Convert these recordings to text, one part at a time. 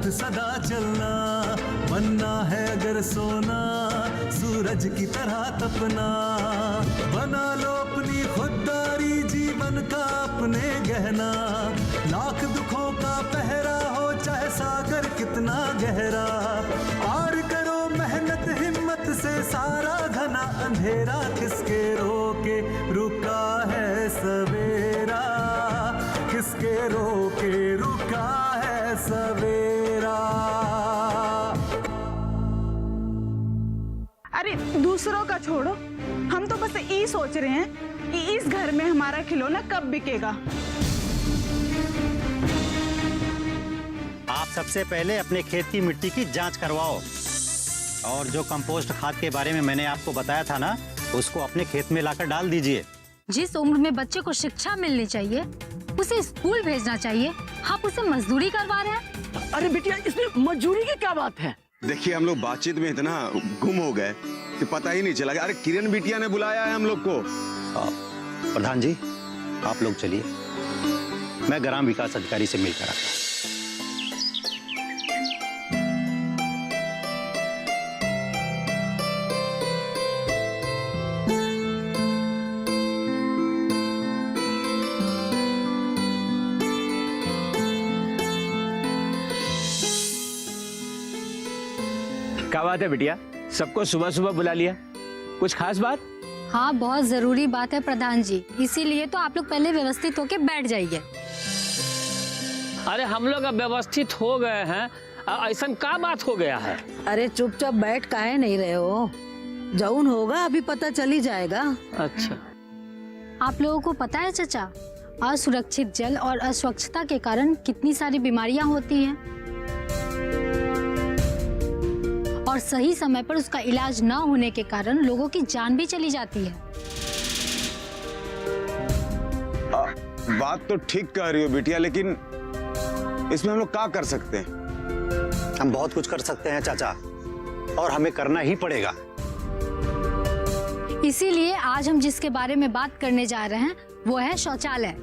साथ सदा चलना, बनना है अगर सोना सूरज की तरह तपना। बना लो अपनी खुददारी, जीवन का अपने गहना। लाख दुखों का पहरा हो चाहे सागर कितना गहरा, पार करो मेहनत हिम्मत से सारा घना अंधेरा। किसके रोके रुका है सवेरा, किसके रोके रुका है सवेरा। अरे दूसरों का छोड़ो, हम तो बस यही सोच रहे हैं कि इस घर में हमारा खिलौना कब बिकेगा। आप सबसे पहले अपने खेत की मिट्टी की जांच करवाओ, और जो कंपोस्ट खाद के बारे में मैंने आपको बताया था ना, उसको अपने खेत में लाकर डाल दीजिए। जिस उम्र में बच्चे को शिक्षा मिलनी चाहिए उसे स्कूल भेजना चाहिए, आप उसे मजदूरी करवा रहे हैं। अरे बिटिया, इसमें मजदूरी की क्या बात है? देखिए, हम लोग बातचीत में इतना गुम हो गए कि पता ही नहीं चला। अरे किरण बिटिया ने बुलाया है हम लोग को। प्रधान जी, आप लोग चलिए, मैं ग्राम विकास अधिकारी से मिलकर आता हूँ। क्या बात है बिटिया, सबको सुबह सुबह बुला लिया, कुछ खास बात? हाँ, बहुत जरूरी बात है प्रधान जी, इसीलिए तो आप लोग पहले व्यवस्थित होके बैठ जाइए। अरे हम लोग अब व्यवस्थित हो गए हैं, ऐसा क्या बात हो गया है? अरे चुपचाप बैठ काहे नहीं रहे हो? जौन होगा अभी पता चली जाएगा। अच्छा, आप लोगों को पता है चाचा, असुरक्षित जल और अस्वच्छता के कारण कितनी सारी बीमारियां होती हैं, और सही समय पर उसका इलाज न होने के कारण लोगों की जान भी चली जाती है। बात तो ठीक कह रही हो बिटिया, लेकिन इसमें हम लोग क्या कर सकते हैं? हम बहुत कुछ कर सकते हैं चाचा, और हमें करना ही पड़ेगा। इसीलिए आज हम जिसके बारे में बात करने जा रहे हैं वो है शौचालय।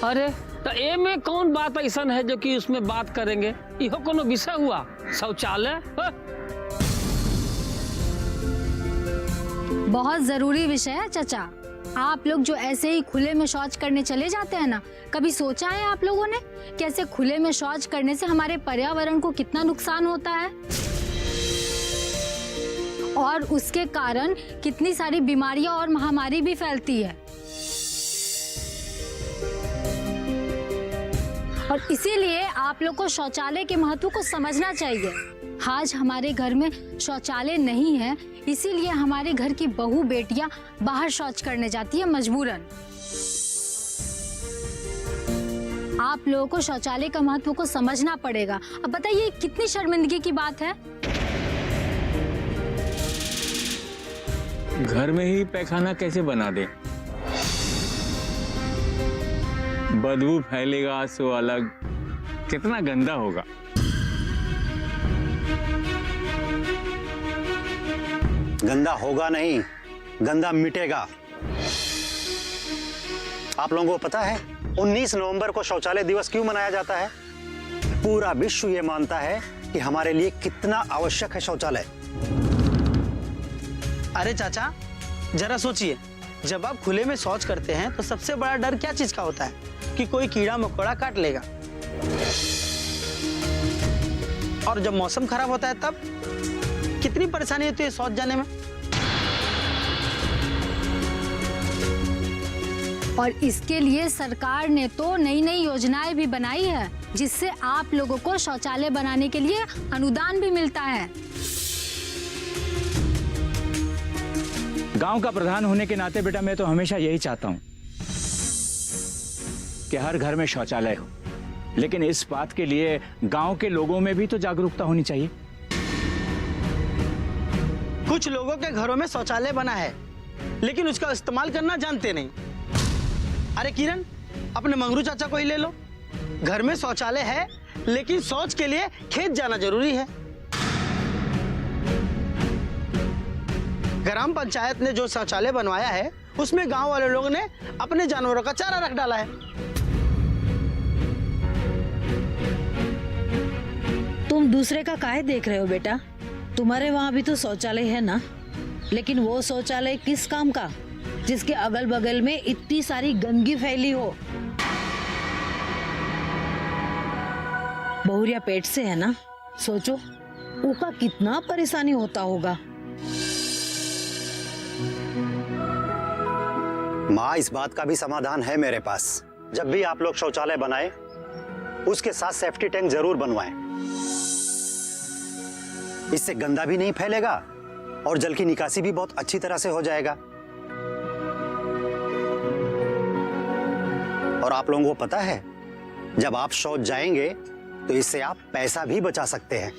अरे तो ए में कौन बात ऐसा है जो कि उसमें बात करेंगे? इहो कोनो विषय हुआ शौचालय? बहुत जरूरी विषय है चाचा। आप लोग जो ऐसे ही खुले में शौच करने चले जाते हैं ना, कभी सोचा है आप लोगों ने कैसे खुले में शौच करने से हमारे पर्यावरण को कितना नुकसान होता है, और उसके कारण कितनी सारी बीमारियां और महामारी भी फैलती है। और इसीलिए आप लोग को शौचालय के महत्व को समझना चाहिए। आज हमारे घर में शौचालय नहीं है, इसीलिए हमारे घर की बहू बेटियां बाहर शौच करने जाती है मजबूरन। आप लोगों को शौचालय का महत्व को समझना पड़ेगा। अब बताइए कितनी शर्मिंदगी की बात है। घर में ही पैखाना कैसे बना दे? बदबू फैलेगा सो अलग, कितना गंदा होगा। गंदा होगा नहीं, गंदा मिटेगा। आप लोगों को पता है 19 नवंबर को शौचालय दिवस क्यों मनाया जाता है? पूरा विश्व ये मानता है कि हमारे लिए कितना आवश्यक है शौचालय। अरे चाचा, जरा सोचिए, जब आप खुले में शौच करते हैं तो सबसे बड़ा डर क्या चीज का होता है? कि कोई कीड़ा मकोड़ा काट लेगा। और जब मौसम खराब होता है तब कितनी परेशानी होती है शौच जाने में। और इसके लिए सरकार ने तो नई नई योजनाएं भी बनाई है, जिससे आप लोगों को शौचालय बनाने के लिए अनुदान भी मिलता है। गांव का प्रधान होने के नाते बेटा, मैं तो हमेशा यही चाहता हूं कि हर घर में शौचालय हो, लेकिन इस बात के लिए गांव के लोगों में भी तो जागरूकता होनी चाहिए। कुछ लोगों के घरों में शौचालय बना है, लेकिन उसका इस्तेमाल करना जानते नहीं। अरे किरण, अपने मंगरू चाचा को ही ले लो। घर में शौचालय है, लेकिन शौच के लिए खेत जाना जरूरी है। ग्राम पंचायत ने जो शौचालय बनवाया है उसमें गांव वाले लोगों ने अपने जानवरों का चारा रख डाला है। तुम दूसरे का काहे देख रहे हो बेटा? तुम्हारे वहाँ भी तो शौचालय है ना, लेकिन वो शौचालय किस काम का जिसके अगल बगल में इतनी सारी गंदगी फैली हो। बहुरिया पेट से है ना, सोचो उनका कितना परेशानी होता होगा। माँ, इस बात का भी समाधान है मेरे पास। जब भी आप लोग शौचालय बनाए उसके साथ सेफ्टी टैंक जरूर बनवाएं। इससे गंदा भी नहीं फैलेगा और जल की निकासी भी बहुत अच्छी तरह से हो जाएगा। और आप लोगों को पता है, जब आप शौच जाएंगे तो इससे आप पैसा भी बचा सकते हैं।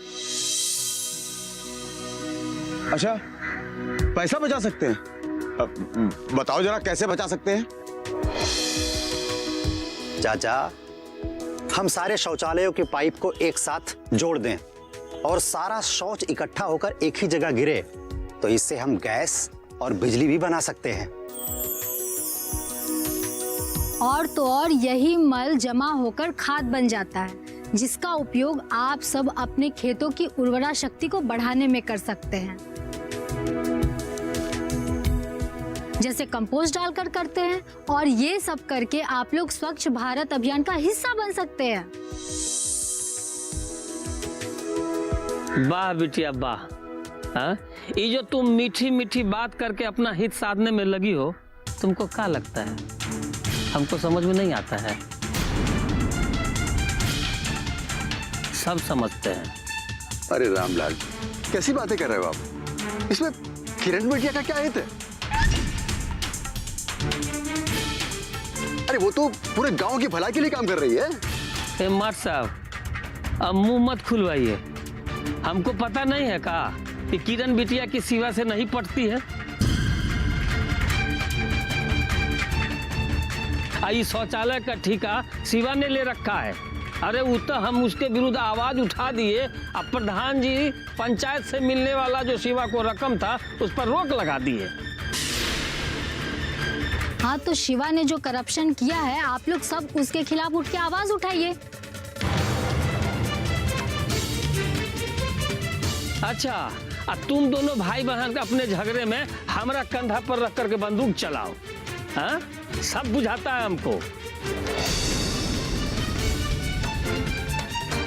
अच्छा, पैसा बचा सकते हैं? बताओ जरा कैसे बचा सकते हैं? चाचा, हम सारे शौचालयों की पाइप को एक साथ जोड़ दें और सारा शौच इकट्ठा होकर एक ही जगह गिरे तो इससे हम गैस और बिजली भी बना सकते हैं। और तो और यही मल जमा होकर खाद बन जाता है, जिसका उपयोग आप सब अपने खेतों की उर्वरा शक्ति को बढ़ाने में कर सकते हैं, जैसे कंपोस्ट डालकर करते हैं। और ये सब करके आप लोग स्वच्छ भारत अभियान का हिस्सा बन सकते हैं। वाह बिटिया वाह। हाँ, ये जो तुम मीठी मीठी बात करके अपना हित साधने में लगी हो, तुमको क्या लगता है हमको समझ में नहीं आता है? सब समझते हैं। अरे रामलाल, कैसी बातें कर रहे हो आप? इसमें किरण बिटिया का क्या हित है? अरे वो तो पूरे गांव की भलाई के लिए काम कर रही है। ए मर्द साहब, अब मुंह मत खुलवाइए। हमको पता नहीं है का कि किरण बिटिया की सिवा से नहीं पटती है। आई शौचालय का ठेका शिवा ने ले रखा है। अरे वो तो हम उसके विरुद्ध आवाज उठा दिए। अब प्रधान जी पंचायत से मिलने वाला जो शिवा को रकम था उस पर रोक लगा दिए। हाँ, तो शिवा ने जो करप्शन किया है, आप लोग सब उसके खिलाफ उठ के आवाज उठाइए। अच्छा, अब तुम दोनों भाई बहन का अपने झगड़े में हमारा कंधा पर रख करके बंदूक चलाओ। हाँ, सब बुझाता है हमको।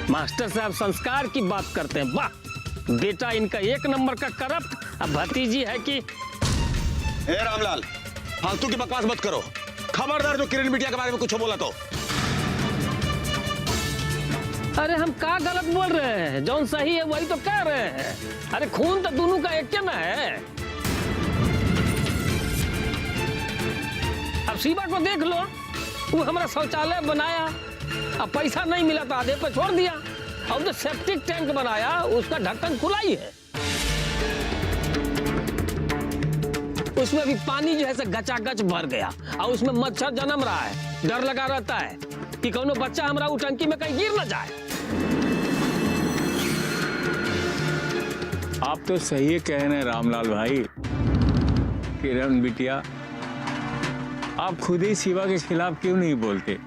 मास्टर साहब संस्कार की बात करते हैं। वाह, बेटा इनका एक नंबर का करप्ट। अब भतीजी है कि ए रामलाल, फालतू की बकवास मत करो। खबरदार जो किरण बिटिया के बारे में कुछ बोला तो। अरे हम क्या गलत बोल रहे हैं? जौन सही है वही तो कह रहे हैं। अरे खून तो दोनों का एक ना है। अब शिवा को देख लो, वो हमारा शौचालय बनाया, अब पैसा नहीं मिला तो आधे पे छोड़ दिया। और जो सेप्टिक टैंक बनाया उसका ढक्कन खुला ही है, उसमें भी पानी जो है से गचागच भर गया और उसमें मच्छर जन्म रहा है। डर लगा रहता है कि कोनो बच्चा हमारा वो टंकी में कहीं गिर न जाए। आप तो सही कह रहे हैं रामलाल भाई। किरण बिटिया, आप खुद ही शिवा के खिलाफ क्यों नहीं बोलते?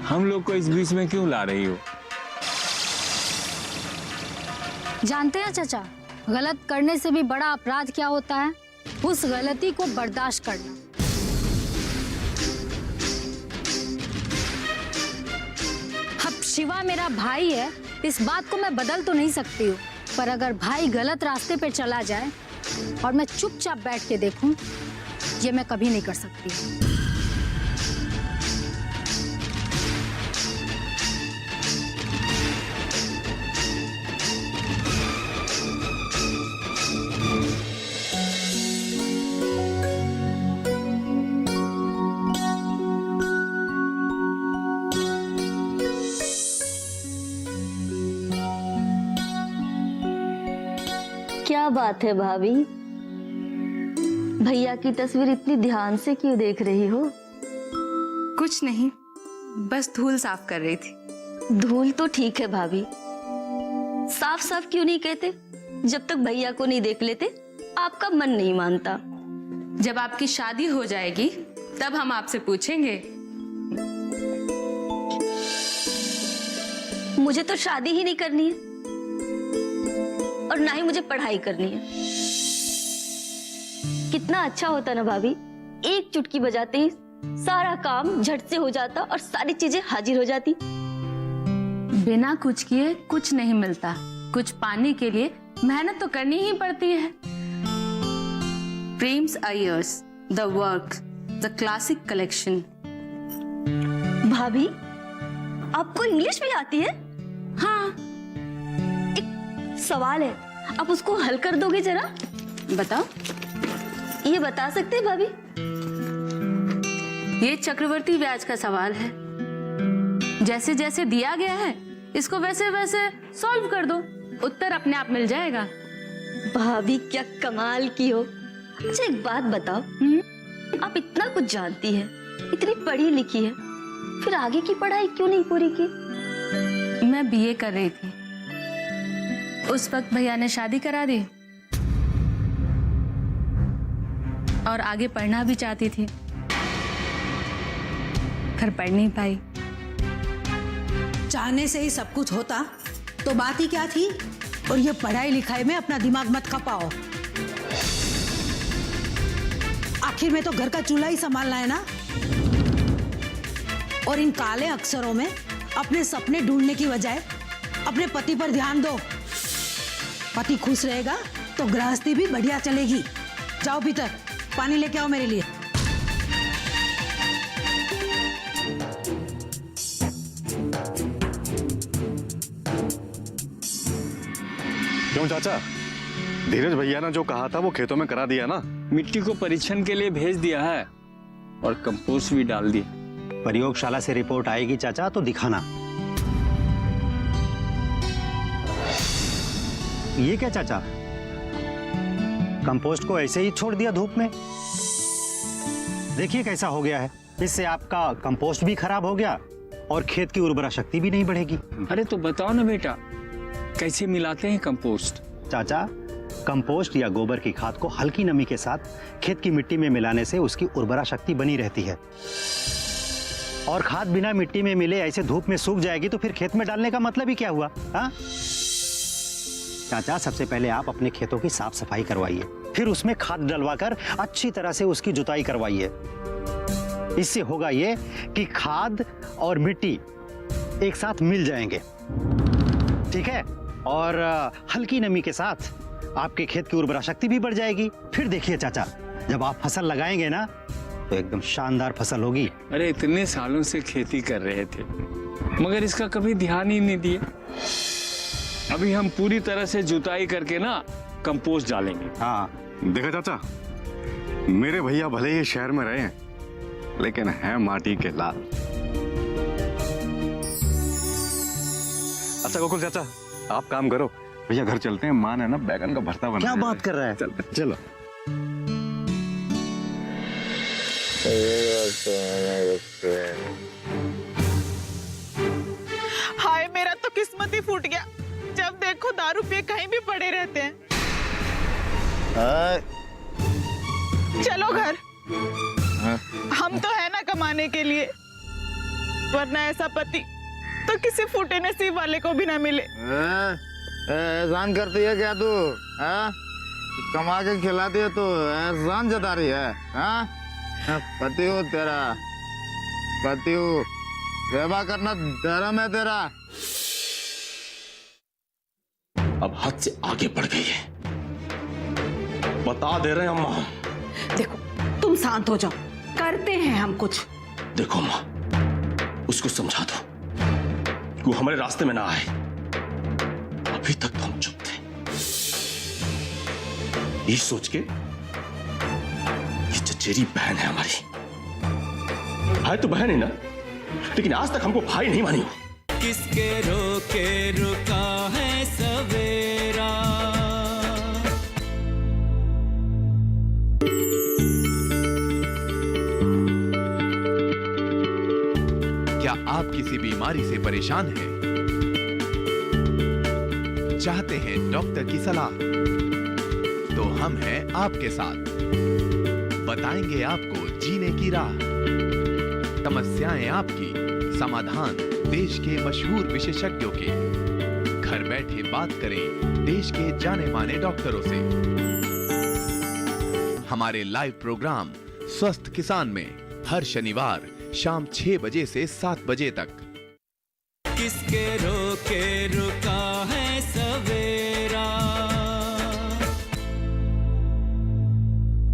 हम लोग को इस बीच में क्यों ला रही हो? जानते हैं चाचा, गलत करने से भी बड़ा अपराध क्या होता है? उस गलती को बर्दाश्त करना। अब शिवा मेरा भाई है, इस बात को मैं बदल तो नहीं सकती हूँ, पर अगर भाई गलत रास्ते पे चला जाए और मैं चुपचाप बैठ के देखूं, ये मैं कभी नहीं कर सकती। क्या बात है भाभी, भैया की तस्वीर इतनी ध्यान से क्यों देख रही हो? कुछ नहीं, बस धूल साफ कर रही थी। धूल तो ठीक है भाभी, साफ साफ क्यों नहीं कहते? जब तक भैया को नहीं देख लेते आपका मन नहीं मानता। जब आपकी शादी हो जाएगी तब हम आपसे पूछेंगे। मुझे तो शादी ही नहीं करनी है और ना ही मुझे पढ़ाई करनी है। कितना अच्छा होता ना भाभी, एक चुटकी बजाते ही सारा काम झट से हो जाता और सारी चीजें हाजिर हो जाती। बिना कुछ किए कुछ नहीं मिलता, कुछ पाने के लिए मेहनत तो करनी ही पड़ती है। प्रेम्स अयर्स, the work, the classic collection. भाभी, आपको इंग्लिश भी आती है? हाँ। एक सवाल है, आप उसको हल कर दोगे जरा? बताओ। ये बता सकते हैं भाभी? ये चक्रवर्ती ब्याज का सवाल है। जैसे जैसे दिया गया है इसको वैसे वैसे सॉल्व कर दो, उत्तर अपने आप मिल जाएगा। भाभी क्या कमाल की हो। अच्छा एक बात बताओ, आप इतना कुछ जानती है, इतनी पढ़ी लिखी है, फिर आगे की पढ़ाई क्यों नहीं पूरी की? मैं बीए कर रही थी, उस वक्त भैया ने शादी करा दी और आगे पढ़ना भी चाहती थी, फिर पढ़ नहीं पाई। चाहने से ही सब कुछ होता तो बात ही क्या थी। और ये पढ़ाई लिखाई में अपना दिमाग मत खपाओ, आखिर में तो घर का चूल्हा ही संभालना है ना। और इन काले अक्षरों में अपने सपने ढूंढने की बजाय अपने पति पर ध्यान दो। पति खुश रहेगा तो गृहस्थी भी बढ़िया चलेगी। जाओ भीतर पानी लेके आओ मेरे लिए। क्यों चाचा, धीरज भैया ने जो कहा था वो खेतों में करा दिया ना? मिट्टी को परीक्षण के लिए भेज दिया है और कंपोस्ट भी डाल दिया। प्रयोगशाला से रिपोर्ट आएगी चाचा तो दिखाना। ये क्या चाचा, कंपोस्ट को ऐसे ही छोड़ दिया धूप में? देखिए कैसा हो गया है। इससे आपका कंपोस्ट भी खराब हो गया और खेत की उर्वरा शक्ति भी नहीं बढ़ेगी। अरे तो बताओ ना बेटा, कैसे मिलाते हैं कंपोस्ट? चाचा, कंपोस्ट या गोबर की खाद को हल्की नमी के साथ खेत की मिट्टी में मिलाने से उसकी उर्वरा शक्ति बनी रहती है। और खाद बिना मिट्टी में मिले ऐसे धूप में सूख जाएगी तो फिर खेत में डालने का मतलब ही क्या हुआ? हाँ चाचा, सबसे पहले आप अपने खेतों की साफ सफाई करवाइए, फिर उसमें खाद डलवाकर अच्छी तरह से उसकी जुताई करवाइए। इससे होगा ये कि खाद और मिट्टी एक साथ मिल जाएंगे, ठीक है? और हल्की नमी के साथ आपके खेत की उर्वरा शक्ति भी बढ़ जाएगी। फिर देखिए चाचा, जब आप फसल लगाएंगे ना तो एकदम शानदार फसल होगी। अरे इतने सालों से खेती कर रहे थे मगर इसका कभी ध्यान ही नहीं दिया। अभी हम पूरी तरह से जुताई करके ना कंपोस्ट डालेंगे। हाँ देखा चाचा, मेरे भैया भले ही शहर में रहे हैं लेकिन हैं माटी के लाल। अच्छा गोकुल चाचा, आप काम करो, भैया घर चलते हैं। मां ने ना बैगन का भरता बना। क्या बात कर रहा है? चलो। हाय, मेरा तो किस्मत ही फूट गया। जब देखो दारू पिए कहीं भी पड़े रहते हैं। चलो घर, हम तो है ना कमाने के लिए, वरना ऐसा पति तो किसी फूटे नसीब वाले को भी ना मिले। एहसान करती है क्या तू? कमा के खिलाती है तो एहसान जता रही है? पति हो तेरा, पति हो, सेवा करना धर्म है तेरा। अब हद से आगे बढ़ गई है, बता दे रहे हैं अम्मा। देखो तुम शांत हो जाओ, करते हैं हम कुछ। देखो अम्मा, उसको समझा दो कि वो हमारे रास्ते में ना आए। अभी तक तो हम चुप थे, ये सोच के ये चचेरी बहन है हमारी। भाई तो बहन है ना, लेकिन आज तक हमको भाई नहीं मानी हो। किसके रोके रुका है सवेरा। क्या आप किसी बीमारी से परेशान हैं? चाहते हैं डॉक्टर की सलाह? तो हम हैं आपके साथ। बताएंगे आपको जीने की राह, समस्याएं आपकी, समाधान देश के मशहूर विशेषज्ञों के। घर बैठे बात करें देश के जाने माने डॉक्टरों से। हमारे लाइव प्रोग्राम स्वस्थ किसान में हर शनिवार शाम 6 बजे से 7 बजे तक। किसके रोके रुका है सवेरा।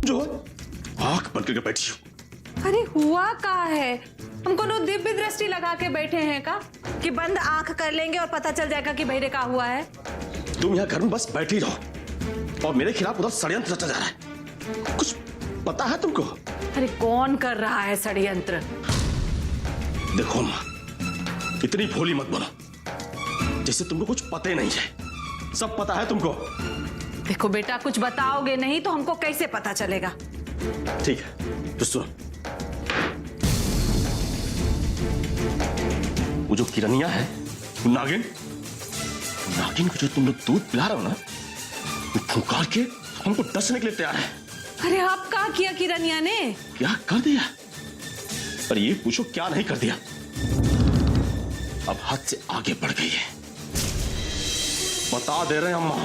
जो आंख बंद करके बैठी हो। अरे हुआ कहाँ है? हमको नो दिव्य दृष्टि लगा के बैठे हैं का कि बंद आंख कर लेंगे और पता चल जाएगा कि बहिरे का हुआ है। तुम यहाँ घर में बस बैठी रहो और मेरे खिलाफ उधर षड्यंत्र रचा जा रहा है। कुछ पता है तुमको? अरे कौन कर रहा है षड्यंत्र? देखो माँ, इतनी भोली मत बनो जैसे तुमको कुछ पता ही नहीं है। सब पता है तुमको। देखो बेटा, कुछ बताओगे नहीं तो हमको कैसे पता चलेगा? ठीक है तो सुनो, वो जो किरनिया है, वो नागिन को जो तुम लोग दूध पिला रहे हो ना, वो फुंकार के हमको डसने के लिए तैयार है। अरे आप क्या किया किरनिया ने? क्या कर दिया? पर ये पूछो क्या नहीं कर दिया। अब हद से आगे बढ़ गई है, बता दे रहे हैं अम्मा।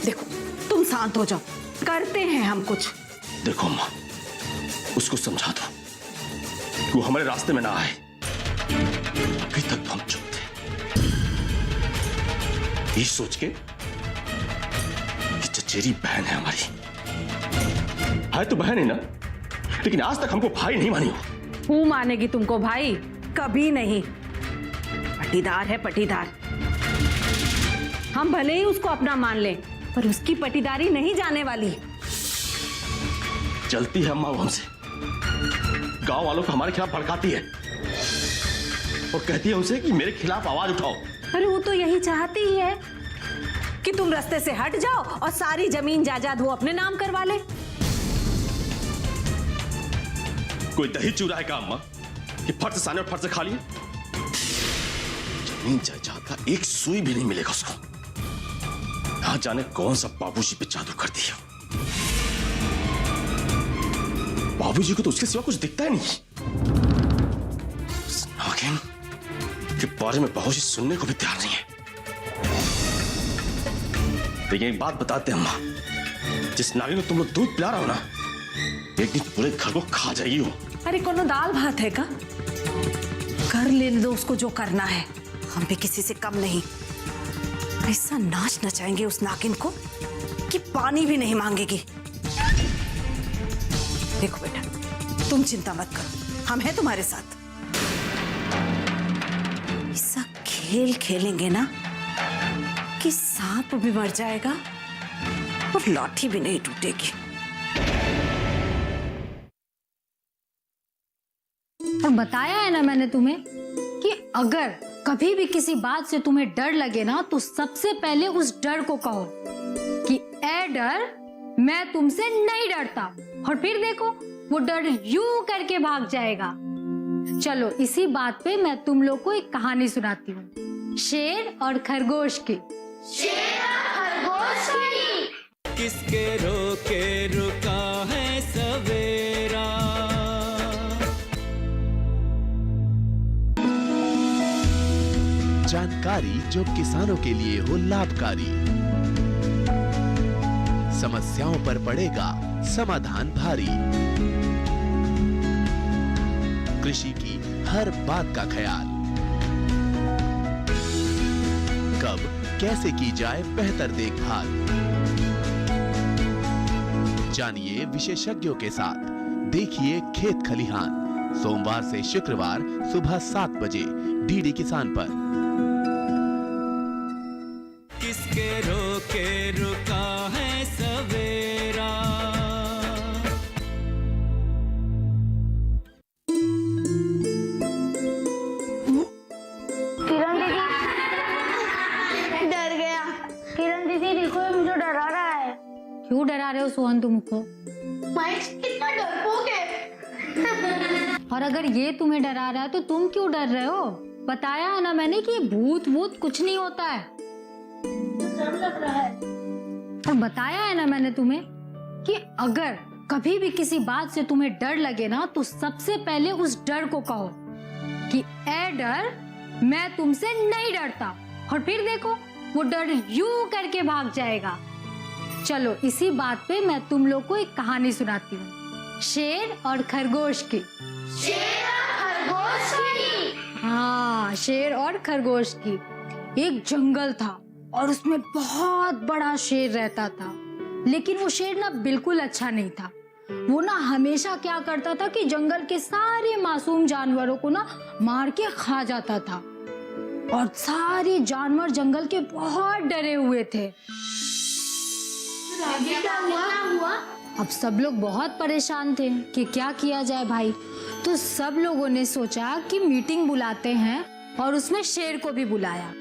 देखो तुम शांत हो जाओ, करते हैं हम कुछ। देखो अम्मा, उसको समझा दो कि वो हमारे रास्ते में ना आए। अभी तक हम चुप थे, ये सोच के कि चचेरी बहन है हमारी। है तो बहन ही ना, लेकिन आज तक हमको भाई नहीं मानी हो। हूँ मानेगी तुमको भाई? कभी नहीं। पटीदार है पटीदार। हम भले ही उसको अपना मान लें, पर उसकी पटीदारी नहीं जाने वाली। चलती है अम्मा वो हमसे, गांव वालों को हमारे खिलाफ भड़काती है और कहती है उनसे कि मेरे खिलाफ आवाज उठाओ। अरे वो तो यही चाहती ही है कि तुम रास्ते से हट जाओ और सारी जमीन जायदाद वो अपने नाम करवा ले। कोई दही चूरा है का अम्मा कि फट से साने और फट से खा लिए? जमीन जायदाद का एक सुई भी नहीं मिलेगा उसको। ना जाने कौन सा बाबूजी पे जादू कर दिया। बाबूजी को तो उसके सिवा कुछ दिखता ही नहीं। उस नागिन के बारे में बाबूजी सुनने को भी तैयार नहीं है। लेकिन एक बात बताते हैं अम्मा, जिस नागिन को तुम लोग दूध पिला रहा हो ना, एक दिन पूरे घर को खा जाएगी वो। अरे कोनो दाल भात है का? कर लेने दो उसको जो करना है, हम भी किसी से कम नहीं। ऐसा नाच नचाएंगे उस नागिन को कि पानी भी नहीं मांगेगी। देखो बेटा, तुम चिंता मत करो, हम हैं तुम्हारे साथ। ऐसा खेल खेलेंगे ना कि सांप भी मर जाएगा और लाठी भी नहीं टूटेगी। और बताया है ना मैंने तुम्हें कि अगर कभी भी किसी बात से तुम्हें डर लगे ना, तो सबसे पहले उस डर को कहो कि ए डर, मैं तुमसे नहीं डरता, और फिर देखो वो डर यूं करके भाग जाएगा। चलो इसी बात पे मैं तुम लोग को एक कहानी सुनाती हूँ, शेर और खरगोश की। शेर और खरगोश की। किसके रोके रुका है सवेरा। जानकारी जो किसानों के लिए हो लाभकारी, समस्याओं पर पड़ेगा समाधान भारी, कृषि की हर बात का ख्याल, कब कैसे की जाए बेहतर देखभाल। जानिए विशेषज्ञों के साथ, देखिए खेत खलिहान, सोमवार से शुक्रवार सुबह 7 बजे डीडी किसान पर। किसके रोके रुका है सवेरा। किरण दीदी, डर गया। किरण दीदी देखो, ये मुझे डरा रहा है। क्यों डरा रहे हो सोहन तुम को? कितना डरपोक है। और अगर ये तुम्हें डरा रहा है तो तुम क्यों डर रहे हो? बताया है ना मैंने कि भूत भूत कुछ नहीं होता है। डर लग रहा है। और बताया है ना मैंने तुम्हें कि अगर कभी भी किसी बात से तुम्हें डर लगे ना तो सबसे पहले उस डर को कहो कि ए डर, मैं तुमसे नहीं डरता, और फिर देखो वो डर यूं करके भाग जाएगा। चलो इसी बात पे मैं तुम लोग को एक कहानी सुनाती हूँ, शेर और खरगोश की। शेर और खरगोश की? हाँ, शेर और खरगोश की। एक जंगल था और उसमें बहुत बड़ा शेर रहता था, लेकिन वो शेर ना बिल्कुल अच्छा नहीं था। वो ना हमेशा क्या करता था कि जंगल के सारे मासूम जानवरों को ना मार के खा जाता था, और सारे जानवर जंगल के बहुत डरे हुए थे। आगे क्या हुआ? अब सब लोग बहुत परेशान थे कि क्या किया जाए भाई। तो सब लोगों ने सोचा कि मीटिंग बुलाते हैं, और उसमें शेर को भी बुलाया।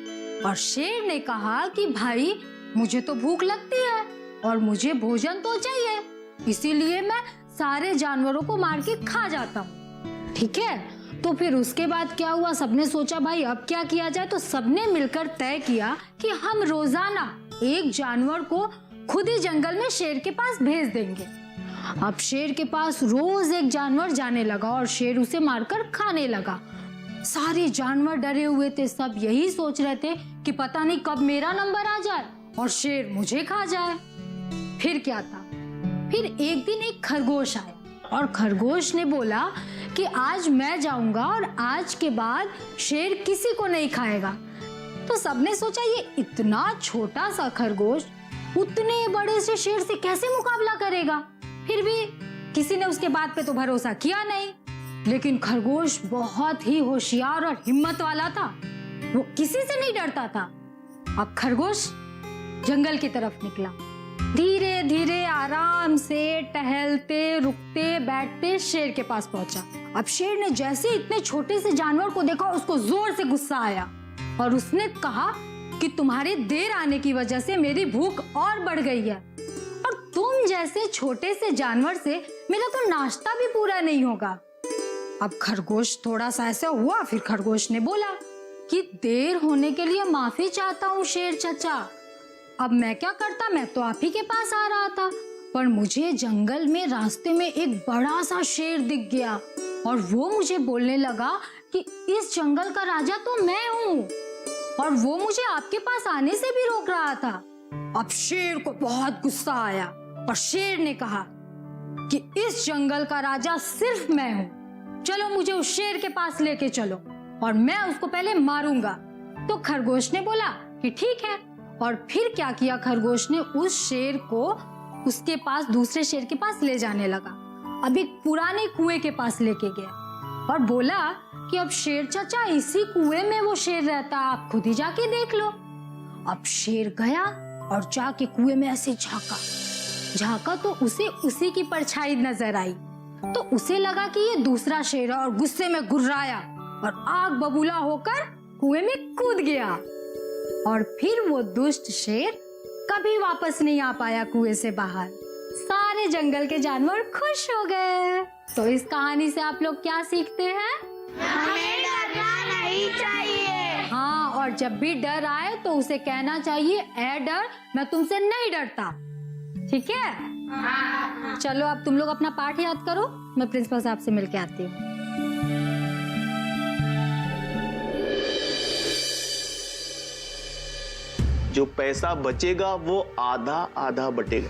और शेर ने कहा कि भाई मुझे तो भूख लगती है और मुझे भोजन तो चाहिए, इसीलिए मैं सारे जानवरों को मार के खा जाता हूँ। ठीक है, तो फिर उसके बाद क्या हुआ, सबने सोचा भाई अब क्या किया जाए। तो सबने मिलकर तय किया कि हम रोजाना एक जानवर को खुद ही जंगल में शेर के पास भेज देंगे। अब शेर के पास रोज एक जानवर जाने लगा और शेर उसे मारकर खाने लगा। सारे जानवर डरे हुए थे, सब यही सोच रहे थे कि पता नहीं कब मेरा नंबर आ जाए और शेर मुझे खा जाए। फिर क्या था, फिर एक दिन एक खरगोश आया और खरगोश ने बोला कि आज मैं जाऊंगा और आज के बाद शेर किसी को नहीं खाएगा। तो सबने सोचा ये इतना छोटा सा खरगोश उतने बड़े से शेर से कैसे मुकाबला करेगा। फिर भी किसी ने उसके बात पे तो भरोसा किया नहीं। लेकिन खरगोश बहुत ही होशियार और हिम्मत वाला था, वो किसी से नहीं डरता था। अब खरगोश जंगल की तरफ निकला, धीरे धीरे आराम से टहलते रुकते बैठते शेर के पास पहुंचा। अब शेर ने जैसे इतने छोटे से जानवर को देखा, उसको जोर से गुस्सा आया और उसने कहा कि तुम्हारे देर आने की वजह से मेरी भूख और बढ़ गई है, और तुम जैसे छोटे से जानवर से मेरा तो नाश्ता भी पूरा नहीं होगा। अब खरगोश थोड़ा सा ऐसा हुआ, फिर खरगोश ने बोला कि देर होने के लिए माफी चाहता हूँ शेर चाचा। अब मैं क्या करता, मैं तो आप ही के पास आ रहा था, पर मुझे जंगल में रास्ते में एक बड़ा सा शेर दिख गया और वो मुझे बोलने लगा कि इस जंगल का राजा तो मैं हूँ, और वो मुझे आपके पास आने से भी रोक रहा था। अब शेर को बहुत गुस्सा आया और शेर ने कहा कि इस जंगल का राजा सिर्फ मैं हूँ, चलो मुझे उस शेर के पास लेके चलो और मैं उसको पहले मारूंगा। तो खरगोश ने बोला कि ठीक है, और फिर क्या किया, खरगोश ने उस शेर को उसके पास दूसरे शेर के पास ले जाने लगा। अब एक पुराने कुएं के पास लेके गया और बोला कि अब शेर चाचा इसी कुएं में वो शेर रहता, आप खुद ही जाके देख लो। अब शेर गया और जाके कुएं में ऐसे झांका तो उसे उसी की परछाई नजर आई। तो उसे लगा कि ये दूसरा शेर है और गुस्से में गुर्राया और आग बबूला होकर कुएं में कूद गया। और फिर वो दुष्ट शेर कभी वापस नहीं आ पाया कुएं से बाहर। सारे जंगल के जानवर खुश हो गए। तो इस कहानी से आप लोग क्या सीखते हैं? हमें डरना नहीं चाहिए। हाँ, और जब भी डर आए तो उसे कहना चाहिए, ए डर, मैं तुमसे नहीं डरता। ठीक है? चलो अब तुम लोग अपना पाठ याद करो, मैं प्रिंसिपल साहब से मिलके आती हूँ। जो पैसा बचेगा वो आधा आधा बटेगा।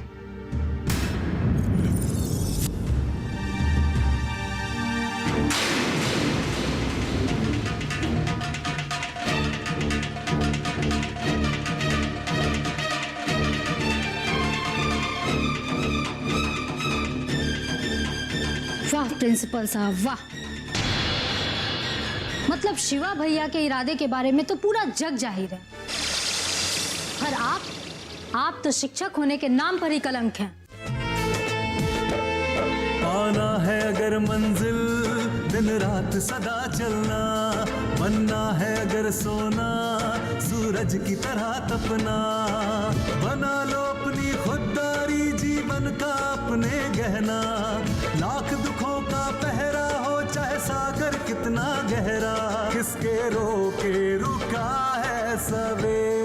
वाह प्रिंसिपल साहब वाह, मतलब शिवा भैया के इरादे के बारे में तो पूरा जग जाहिर है, पर आप तो शिक्षक होने के नाम पर ही कलंक हैं। पाना है अगर मंजिल दिन रात सदा चलना, बनना है अगर सोना सूरज की तरह तपना, बना लो अपनी खुददारी जीवन का अपने गहना, लाख दुखों का पहरा हो चाहे सागर कितना गहरा, किसके रोके रुका है सवेरा।